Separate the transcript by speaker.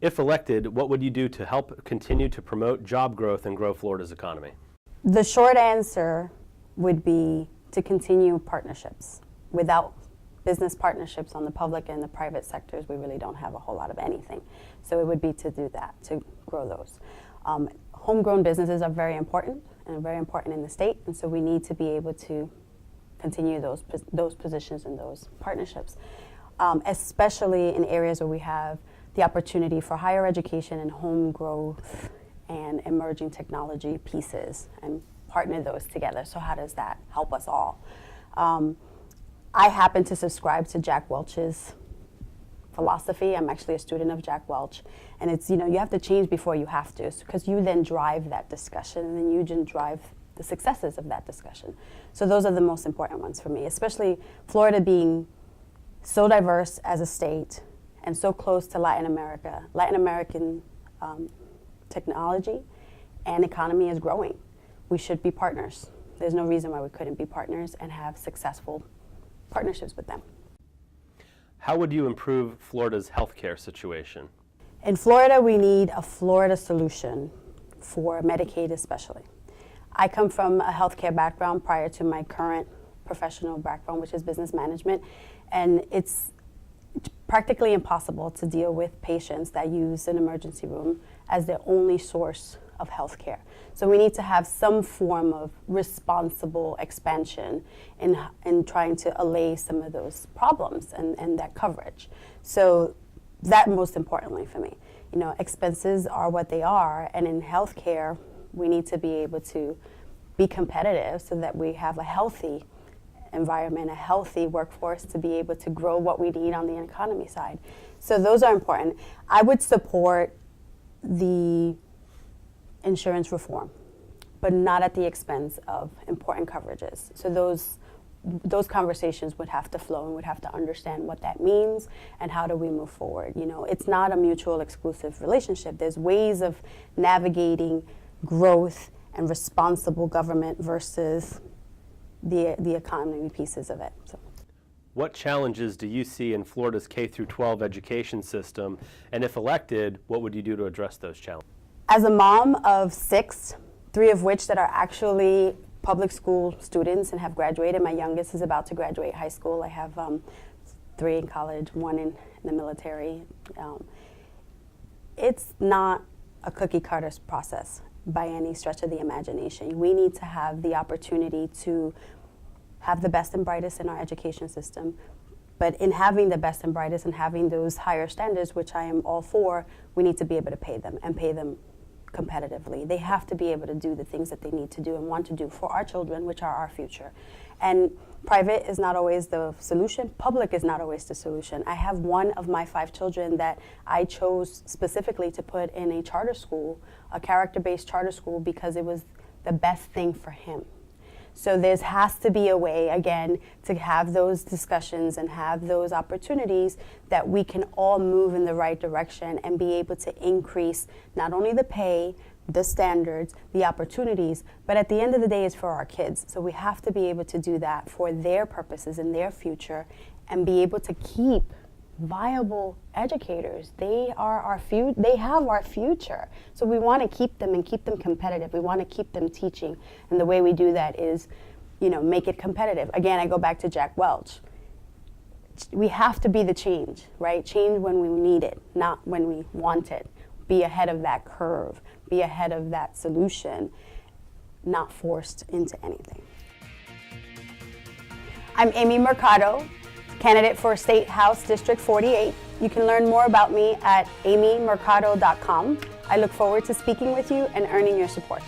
Speaker 1: If elected, what would you do to help continue to promote job growth and grow Florida's economy?
Speaker 2: The short answer would be to continue partnerships. Without business partnerships on the public and the private sectors, we really don't have a whole lot of anything. So it would be to do that, to grow those. Homegrown businesses are very important and very important in the state, and so we need to be able to continue those positions and those partnerships, especially in areas where we have the opportunity for higher education and home growth and emerging technology pieces, and partner those together. So how does that help us all? I happen to subscribe to Jack Welch's philosophy. I'm actually a student of Jack Welch, and it's, you have to change before you have to, because you then drive that discussion, and then you can drive the successes of that discussion. So those are the most important ones for me, especially Florida being so diverse as a state and so close to Latin America. Latin American technology and economy is growing. We should be partners. There's no reason why we couldn't be partners and have successful partnerships with them.
Speaker 1: How would you improve Florida's healthcare situation?
Speaker 2: In Florida, we need a Florida solution for Medicaid especially. I come from a healthcare background prior to my current professional background, which is business management, and it's practically impossible to deal with patients that use an emergency room as their only source of health care. So we need to have some form of responsible expansion in trying to allay some of those problems and that coverage. So that most importantly for me. Expenses are what they are, and in healthcare, we need to be able to be competitive so that we have a healthy environment, a healthy workforce to be able to grow what we need on the economy side. So those are important. I would support the insurance reform, but not at the expense of important coverages. So those conversations would have to flow, and would have to understand what that means and how do we move forward. It's not a mutual exclusive relationship. There's ways of navigating growth and responsible government versus the economy pieces of it. So.
Speaker 1: What challenges do you see in Florida's K-12 education system? And if elected, what would you do to address those challenges?
Speaker 2: As a mom of 6, 3 of which that are actually public school students and have graduated, my youngest is about to graduate high school. I have 3 in college, 1 in the military. It's not a cookie cutter process by any stretch of the imagination. We need to have the opportunity to have the best and brightest in our education system. But in having the best and brightest and having those higher standards, which I am all for, we need to be able to pay them and pay them competitively. They have to be able to do the things that they need to do and want to do for our children, which are our future. And private is not always the solution. Public is not always the solution. I have one of my 5 children that I chose specifically to put in a charter school, a character-based charter school, because it was the best thing for him. So there has to be a way, again, to have those discussions and have those opportunities that we can all move in the right direction and be able to increase not only the pay, the standards, the opportunities, but at the end of the day, it's for our kids. So we have to be able to do that for their purposes and their future, and be able to keep viable educators. They are our they have our future. So we want to keep them and keep them competitive. We want to keep them teaching. And the way we do that is, make it competitive. Again, I go back to Jack Welch. We have to be the change, right? Change when we need it, not when we want it. Be ahead of that curve. Be ahead of that solution, not forced into anything. I'm Amy Mercado, candidate for State House District 48. You can learn more about me at amymercado.com. I look forward to speaking with you and earning your support.